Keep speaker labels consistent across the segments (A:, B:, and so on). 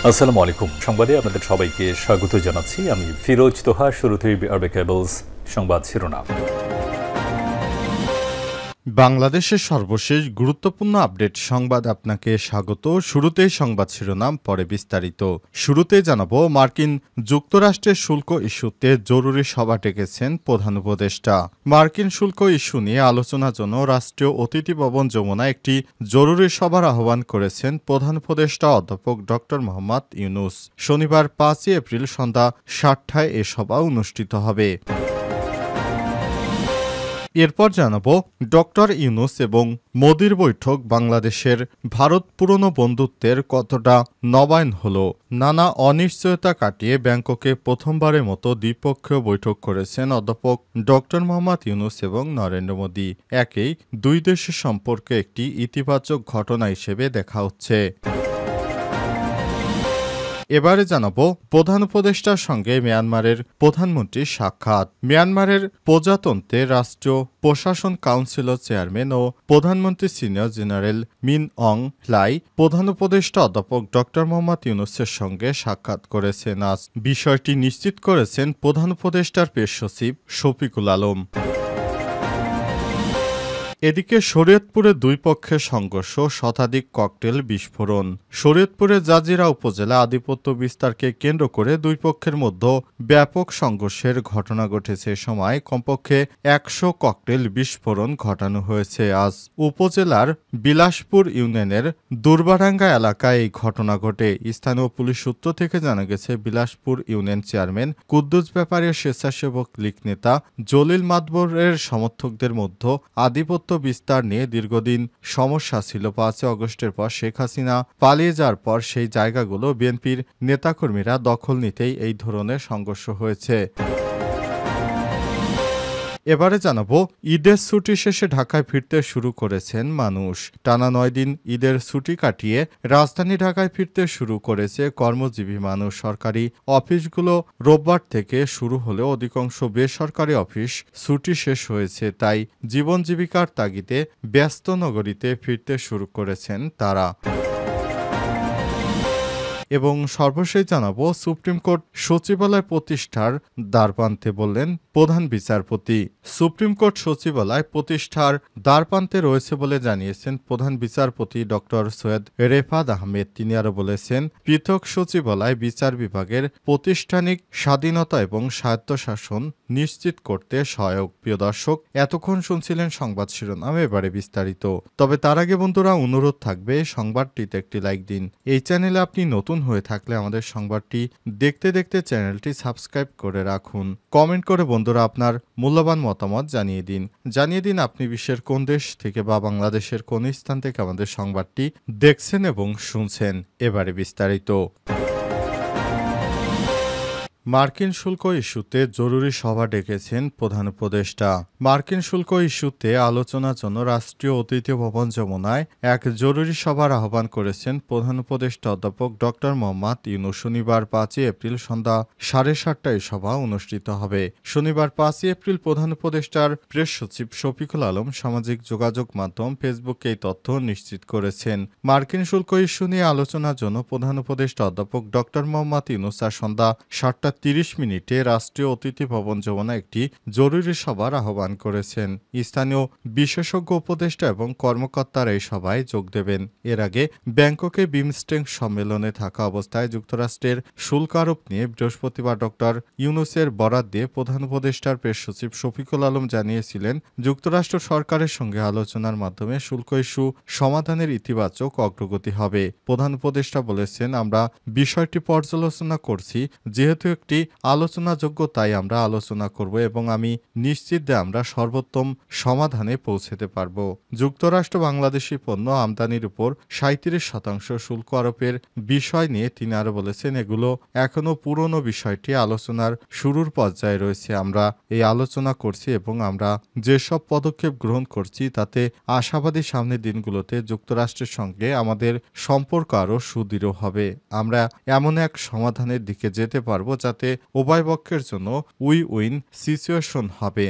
A: আসসালামু আলাইকুম। সংবাদে আপনাদের সবাইকে স্বাগত জানাচ্ছি। আমি ফিরোজ তোহা। শুরুতেই আরবে কেবলস সংবাদ শিরোনাম।
B: বাংলাদেশের সর্বশেষ গুরুত্বপূর্ণ আপডেট সংবাদ আপনাকে স্বাগত। শুরুতেই সংবাদ শিরোনাম, পরে বিস্তারিত। শুরুতেই জানাবো, মার্কিন যুক্তরাষ্ট্রের শুল্ক ইস্যুতে জরুরি সভা ডেকেছেন প্রধান উপদেষ্টা। মার্কিন শুল্ক ইস্যু নিয়ে আলোচনার জন্য রাষ্ট্রীয় অতিথি ভবন যমুনায় একটি জরুরি সভার আহ্বান করেছেন প্রধান উপদেষ্টা অধ্যাপক ডক্টর মোহাম্মদ ইউনূস। শনিবার 5 এপ্রিল সন্ধ্যা 7টায় এ সভা অনুষ্ঠিত হবে। এরপর জানাবো, ডক্টর ইউনূস এবং মোদির বৈঠক বাংলাদেশের ভারত পুরনো বন্ধুত্বের কতটা নবায়ন হলো। নানা অনিশ্চয়তা কাটিয়ে ব্যাংককে প্রথমবারের মতো দ্বিপক্ষীয় বৈঠক করেছেন অধ্যাপক ডক্টর মোহাম্মদ ইউনূস এবং নরেন্দ্র মোদি। একেই দুই দেশের সম্পর্কে একটি ইতিবাচক ঘটনা হিসেবে দেখা হচ্ছে। এবারে জানাবো, প্রধান উপদেষ্টার সঙ্গে মিয়ানমারের প্রধানমন্ত্রীর সাক্ষাৎ। মিয়ানমারের প্রজাতন্ত্রের রাষ্ট্রীয় প্রশাসন কাউন্সিলের চেয়ারম্যান ও প্রধানমন্ত্রী সিনিয়র জেনারেল মিন অং হ্লাই প্রধান উপদেষ্টা অধ্যাপক ডক্টর মোহাম্মদ ইউনূসের সঙ্গে সাক্ষাৎ করেছেন আজ। বিষয়টি নিশ্চিত করেছেন প্রধান উপদেষ্টার প্রেস সচিব শফিকুল আলম। এদিকে শরীয়তপুরে দুই পক্ষের সংঘর্ষ, শতাধিক ককটেল বিস্ফোরণ। শরীয়তপুরের জাজিরা উপজেলা আধিপত্য বিস্তারকে কেন্দ্র করে দুই পক্ষের মধ্যে ব্যাপক সংঘর্ষের ঘটনা ঘটেছে। সময় কমপক্ষে 100 ককটেল বিস্ফোরণ ঘটানো হয়েছে আজ। উপজেলার বিলাসপুর ইউনিয়নের দুর্বাডাঙ্গা এলাকায় এই ঘটনা ঘটে। স্থানীয় পুলিশ সূত্র থেকে জানা গেছে, বিলাসপুর ইউনিয়ন চেয়ারম্যান কুদ্দুস ব্যাপারীর স্বেচ্ছাসেবক লীগ নেতা জলিল মাতবরের সমর্থকদের মধ্যে আধিপত্য বিস্তার নিয়ে দীর্ঘদিন সমস্যা ছিল। 5 আগস্টের পর শেখ হাসিনা পালিয়ে যাওয়ার পর সেই জায়গাগুলো বিএনপির নেতাকর্মীরা দখল নিতেই এই ধরনের সংঘর্ষ হয়েছে। এবারে জানাবো, ঈদের ছুটি শেষে ঢাকায় ফিরতে শুরু করেছেন মানুষ। টানা 9 দিন ঈদের ছুটি কাটিয়ে রাজধানী ঢাকায় ফিরতে শুরু করেছে কর্মজীবী মানুষ। সরকারি অফিসগুলো রোববার থেকে শুরু হলেও অধিকাংশ বেসরকারি অফিস ছুটি শেষ হয়েছে, তাই জীবন জীবিকার তাগিদে ব্যস্ত নগরীতে ফিরতে শুরু করেছেন তারা। এবং সর্বশেষ জানাবো, সুপ্রিম কোর্ট সচিবালয় প্রতিষ্ঠার দ্বারপ্রান্তে বললেন প্রধান বিচারপতি। সুপ্রিম কোর্ট সচিবালয় প্রতিষ্ঠার দ্বারপ্রান্তে রয়েছে বলে জানিয়েছেন প্রধান বিচারপতি ডক্টর সৈয়দ রেফাত আহমেদ। তিনি আরও বলেছেন, পৃথক সচিবালয় বিচার বিভাগের প্রাতিষ্ঠানিক স্বাধীনতা এবং স্বায়ত্তশাসন নিশ্চিত করতে সহায়ক। প্রিয় দর্শক, এতক্ষণ শুনছিলেন সংবাদ শিরোনাম, এবারে বিস্তারিত। তবে তার আগে বন্ধুরা, অনুরোধ থাকবে সংবাদটিতে একটি লাইক দিন। এই চ্যানেলে আপনি নতুন হয়ে থাকলে আমাদের সংবাদটি দেখতে দেখতে চ্যানেলটি সাবস্ক্রাইব করে রাখুন। কমেন্ট করে বন্ধুরা আপনার মূল্যবান মতামত জানিয়ে দিন আপনি বিশ্বের কোন দেশ থেকে বা বাংলাদেশের কোন স্থান থেকে আমাদের সংবাদটি দেখছেন এবং শুনছেন। এবারে বিস্তারিত। মার্কিন শুল্ক ইস্যুতে জরুরি সভা ডেকেছেন প্রধান উপদেষ্টা। মার্কিন শুল্ক ইস্যুতে আলোচনার জন্য রাষ্ট্রীয় অতিথি ভবন যমুনায় এক জরুরি সভার আহ্বান করেছেন প্রধান উপদেষ্টা অধ্যাপক ডক্টর মোহাম্মদ ইউনূস। শনিবার 5 এপ্রিল সন্ধ্যা 7:30টায় সভা অনুষ্ঠিত হবে। শনিবার 5 এপ্রিল প্রধান উপদেষ্টার প্রেস সচিব শফিকুল আলম সামাজিক যোগাযোগ মাধ্যম ফেসবুকে এই তথ্য নিশ্চিত করেছেন। মার্কিন শুল্ক ইস্যু নিয়ে আলোচনার জন্য প্রধান উপদেষ্টা অধ্যাপক ডক্টর মোহাম্মদ ইউনূস সন্ধ্যা 7:30 রাষ্ট্রীয় অতিথি ভবন যমুনা একটি জরুরি সভার আহ্বান করেছেন। স্থানীয় বিশেষজ্ঞ উপদেষ্টা এবং কর্মকর্তারা এই সভায় যোগ দেবেন। এর আগে ব্যাংককে বিমস্টেক সম্মেলনে থাকা অবস্থায় যুক্তরাষ্ট্রের শুল্ক আরোপ নিয়ে বৃহস্পতিবার ডক্টর ইউনূসের বরাত দিয়ে প্রধান উপদেষ্টার প্রেস সচিব শফিকুল আলম জানিয়েছিলেন, যুক্তরাষ্ট্র সরকারের সঙ্গে আলোচনার মাধ্যমে শুল্ক ইস্যু সমাধানের ইতিবাচক অগ্রগতি হবে। প্রধান উপদেষ্টা বলেছেন, আমরা বিষয়টি পর্যালোচনা করছি, যেহেতু একটি আলোচনাযোগ্য তাই আমরা আলোচনা করব এবং আমি নিশ্চিত যে আমরা সর্বোত্তম সমাধানে পৌঁছতে পারব। যুক্তরাষ্ট্র বাংলাদেশি পণ্য আমদানির উপর 37% শুল্ক আরোপের বিষয় নিয়ে তিনি আরো বলেছেন, এগুলো এখনো পুরনো বিষয়টি আলোচনার শুরুর পর্যায়ে রয়েছে। আমরা এই আলোচনা করছি এবং আমরা যেসব পদক্ষেপ গ্রহণ করছি তাতে আশাবাদী সামনের দিনগুলোতে যুক্তরাষ্ট্রের সঙ্গে আমাদের সম্পর্ক আরও সুদৃঢ় হবে। আমরা এমন এক সমাধানের দিকে যেতে পারব যাতে উভয় পক্ষের জন্য উইন উইন সিচুয়েশন হবে।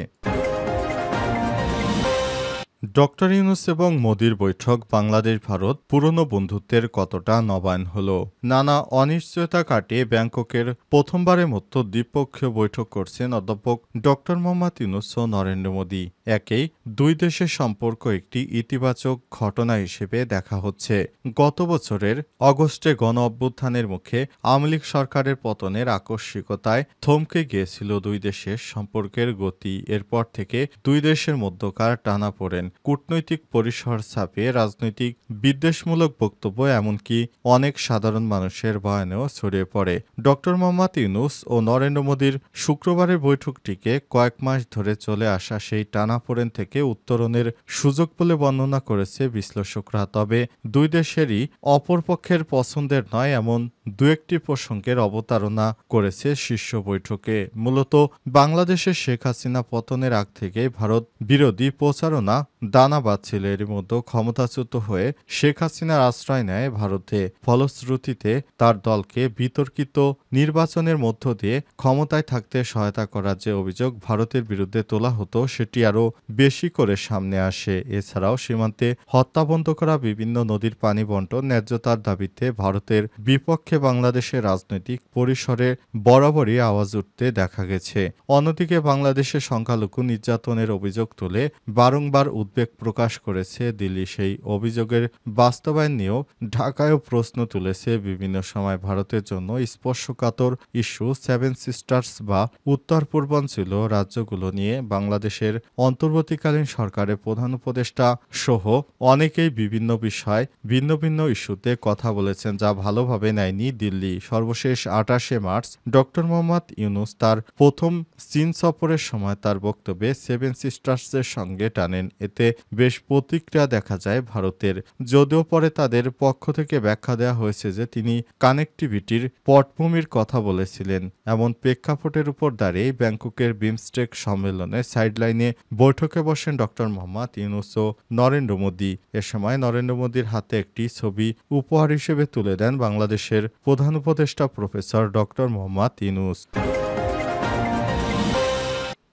B: ডক্টর ইউনূস এবং মোদির বৈঠক বাংলাদেশ ভারত পুরনো বন্ধুত্বের কতটা নবায়ন হলো। নানা অনিশ্চয়তা কাটিয়ে ব্যাংককের প্রথমবারের মতো দ্বিপক্ষীয় বৈঠক করছেন অধ্যাপক ডক্টর মোহাম্মদ ইউনূস ও নরেন্দ্র মোদি। একেই দুই দেশের সম্পর্ক একটি ইতিবাচক ঘটনা হিসেবে দেখা হচ্ছে। গত বছরের অগস্টে গণ অভ্যুত্থানের মুখে আওয়ামী লীগ সরকারের পতনের আকস্মিকতায় থমকে গিয়েছিল দুই দেশের সম্পর্কের গতি। এরপর থেকে দুই দেশের মধ্যকার টানাপোড়েন, কূটনৈতিক পরিসর ছাপিয়ে রাজনৈতিক বিদ্বেষমূলক বক্তব্য, এমনকি অনেক সাধারণ মানুষের বয়ানেও ছড়িয়ে পড়ে। ডক্টর মোহাম্মদ ইউনূস ও নরেন্দ্র মোদির শুক্রবারের বৈঠকটিকে কয়েক মাস ধরে চলে আসা সেই টানাপোড়েন থেকে উত্তরণের সুযোগ বলে বর্ণনা করেছে বিশ্লেষকরা। তবে দুই দেশেরই অপরপক্ষের পছন্দের নয় এমন দু একটি প্রসঙ্গের অবতারণা করেছে শীর্ষ বৈঠকে। মূলত বাংলাদেশের শেখ হাসিনা পতনের আগ থেকে ভারত বিরোধী প্রচারণা দানা বাঁধছিল। এর মধ্যে ক্ষমতাচ্যুত হয়ে শেখ হাসিনার আশ্রয় নেয় ভারতে। ফলশ্রুতিতে তার দলকে বিতর্কিত নির্বাচনের মধ্য দিয়ে ক্ষমতায় থাকতে সহায়তা করার যে অভিযোগ ভারতের বিরুদ্ধে তোলা হতো সেটি আরও বেশি করে সামনে আসে। এছাড়াও সীমান্তে হত্যা বন্ধ করা, বিভিন্ন নদীর পানি বণ্টন, ন্যায্যতার দাবিতে ভারতের বিপক্ষে বাংলাদেশের রাজনৈতিক পরিসরে বরাবরই আওয়াজ উঠতে দেখা গেছে। অন্যদিকে বাংলাদেশের সংখ্যালঘু নির্যাতনের অভিযোগ তুলে বারংবার উদ্বেগ প্রকাশ করেছে দিল্লি। সেই অভিযোগের বাস্তবায়ন নিয়েও ঢাকায়ও প্রশ্ন তুলেছে বিভিন্ন সময়। ভারতের জন্য স্পর্শকাতর ইস্যু সেভেন সিস্টার্স বা উত্তর পূর্বাঞ্চল রাজ্যগুলো নিয়ে বাংলাদেশের অন্তর্বর্তীকালীন সরকারের প্রধান উপদেষ্টা সহ অনেকেই বিভিন্ন বিষয় ভিন্ন ভিন্ন ইস্যুতে কথা বলেছেন, যা ভালোভাবে নেয়নি দিল্লি। সর্বশেষ ২৮শে মার্চ ডক্টর মোহাম্মদ ইউনূস তার প্রথম চীন সফরের সময় তার বক্তব্যে সেভেন সিস্টার্সের সঙ্গে টানেন। এতে বেশ প্রতিক্রিয়া দেখা যায় ভারতের, যদিও পরে তাদের পক্ষ থেকে ব্যাখ্যা দেওয়া হয়েছে যে তিনি কানেক্টিভিটির পটভূমির কথা বলেছিলেন। এমন প্রেক্ষাপটের উপর দাঁড়িয়ে ব্যাংককের বিমস্টেক সম্মেলনে সাইডলাইনে বৈঠকে বসেন ডক্টর মোহাম্মদ ইউনূস ও নরেন্দ্র মোদি। এ সময় নরেন্দ্র মোদির হাতে একটি ছবি উপহার হিসেবে তুলে দেন বাংলাদেশের প্রধান উপদেষ্টা প্রফেসর ডক্টর মোহাম্মদ ইউনূস।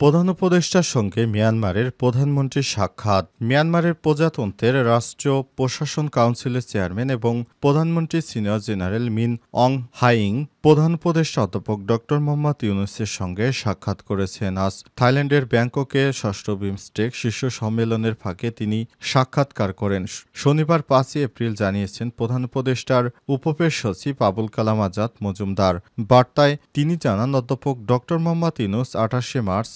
B: প্রধান উপদেষ্টার সঙ্গে মিয়ানমারের প্রধানমন্ত্রীর সাক্ষাৎ। মিয়ানমারের প্রজাতন্ত্রের রাষ্ট্রীয় প্রশাসন কাউন্সিলের চেয়ারম্যান এবং প্রধানমন্ত্রী সিনিয়র জেনারেল মিন অং হাইং প্রধান উপদেষ্টা অধ্যাপক ডক্টর মোহাম্মদ ইউনূসের সঙ্গে সাক্ষাৎ করেছেন। আজ থাইল্যান্ডের ব্যাংককে ষষ্ঠ বিমস্টেক শীর্ষ সম্মেলনের ফাঁকে তিনি সাক্ষাৎকার করেন। শনিবার ৫ই এপ্রিল জানিয়েছেন প্রধান উপদেষ্টার উপপেশ সচিব আবুল কালাম আজাদ মজুমদার। বার্তায় তিনি জানান, অধ্যাপক ডক্টর মোহাম্মদ ইউনূস ২৮শে মার্চ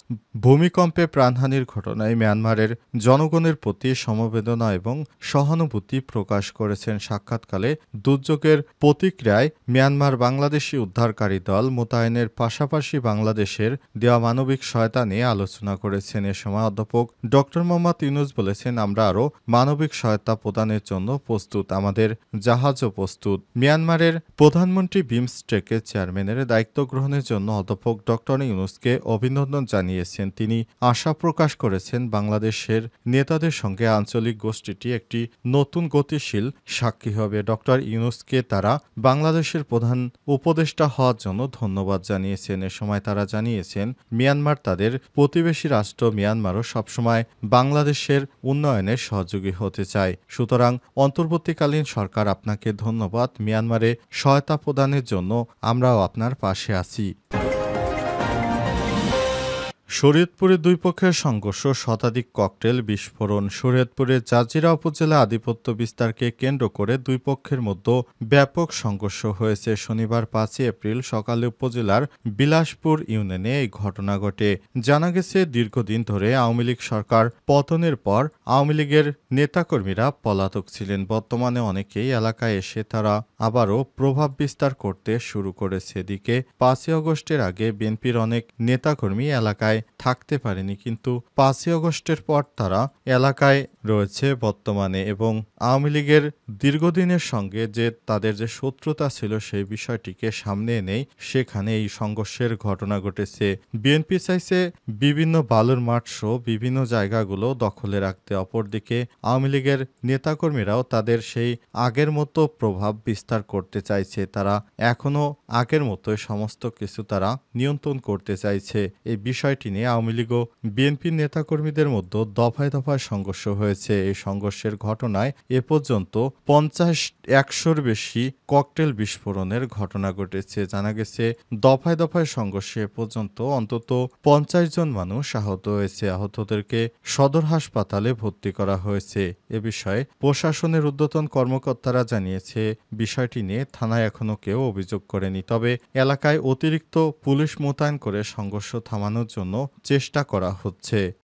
B: ভূমিকম্পে প্রাণহানির ঘটনায় মিয়ানমারের জনগণের প্রতি সমবেদনা এবং সহানুভূতি প্রকাশ করেছেন। সাক্ষাৎকালে দুর্যোগের প্রতিক্রিয়ায় মিয়ানমার বাংলাদেশি উদ্ধারকারী দল মোতায়েনের পাশাপাশি বাংলাদেশের দেওয়া মানবিক সহায়তা নিয়ে আলোচনা করেছেন। এ সময় অধ্যাপক ডক্টর মোহাম্মদ ইউনূস বলেছেন, আমরা আরও মানবিক সহায়তা প্রদানের জন্য প্রস্তুত, আমাদের জাহাজও প্রস্তুত। মিয়ানমারের প্রধানমন্ত্রী বিমস্টেকের চেয়ারম্যানের দায়িত্ব গ্রহণের জন্য অধ্যাপক ডক্টর ইউনূসকে অভিনন্দন জানিয়েছেন। তিনি আশা প্রকাশ করেছেন বাংলাদেশের নেতাদের সঙ্গে আঞ্চলিক গোষ্ঠীটি একটি নতুন গতিশীল সাক্ষী হবে। ডক্টর ইউনূসকে তারা বাংলাদেশের প্রধান উপদেষ্টা হওয়ার জন্য ধন্যবাদ জানিয়েছেন। এ সময় তারা জানিয়েছেন, মিয়ানমার তাদের প্রতিবেশী রাষ্ট্র, মিয়ানমারও সবসময় বাংলাদেশের উন্নয়নে সহযোগী হতে চায়। সুতরাং অন্তর্বর্তীকালীন সরকার আপনাকে ধন্যবাদ। মিয়ানমারে সহায়তা প্রদানের জন্য আমরাও আপনার পাশে আছি। শরীয়তপুরে দুই পক্ষের সংঘর্ষ, শতাধিক ককটেল বিস্ফোরণ। শরীয়তপুরের জাজিরা উপজেলা আধিপত্য বিস্তারকে কেন্দ্র করে দুই পক্ষের মধ্যে ব্যাপক সংঘর্ষ হয়েছে। শনিবার ৫ই এপ্রিল সকালে উপজেলার বিলাসপুর ইউনিয়নে এই ঘটনা ঘটে। জানা গেছে, দীর্ঘদিন ধরে আওয়ামী লীগ সরকার পতনের পর আওয়ামী লীগের নেতাকর্মীরা পলাতক ছিলেন। বর্তমানে অনেকেই এলাকায় এসে তারা আবারও প্রভাব বিস্তার করতে শুরু করেছে। এদিকে ৫ই আগস্টের আগে বিএনপির অনেক নেতাকর্মী এলাকায় থাকতে পারেনি, কিন্তু ৫ই আগস্টের পর তারা এলাকায় রয়েছে বর্তমানে এবং আওয়ামী লীগের দীর্ঘদিনের সঙ্গে যে তাদের যে শত্রুতা ছিল সেই বিষয়টিকে সামনে এনেই সেখানে এই সংঘর্ষের ঘটনা ঘটেছে। বিএনপি চাইছে বিভিন্ন বালুর মাঠ সহ বিভিন্ন জায়গাগুলো দখলে রাখতে। অপরদিকে আওয়ামী লীগের নেতাকর্মীরাও তাদের সেই আগের মতো প্রভাব বিস্তার করতে চাইছে। তারা এখনো আগের মতোই সমস্ত কিছু তারা নিয়ন্ত্রণ করতে চাইছে। এই বিষয়টি নিয়ে আওয়ামী লীগ ও বিএনপির নেতাকর্মীদের মধ্যে দফায় দফায় সংঘর্ষ হয়েছে। এই সংঘর্ষের ঘটনায় এ পর্যন্ত ৫০-১০০-র বেশি ককটেল বিস্ফোরণের ঘটনা ঘটেছে। জানা গেছে দফায় দফায় সংঘর্ষে এ পর্যন্ত অন্তত ৫০ জন মানুষ আহত হয়েছে। আহতদেরকে সদর হাসপাতালে ভর্তি করা হয়েছে। এ বিষয়ে প্রশাসনের ঊর্ধ্বতন কর্মকর্তারা জানিয়েছে, বিষয়টি নিয়ে থানায় এখনো কেউ অভিযোগ করেনি। তবে এলাকায় অতিরিক্ত পুলিশ মোতায়েন করে সংঘর্ষ থামানোর জন্য চেষ্টা করা হচ্ছে।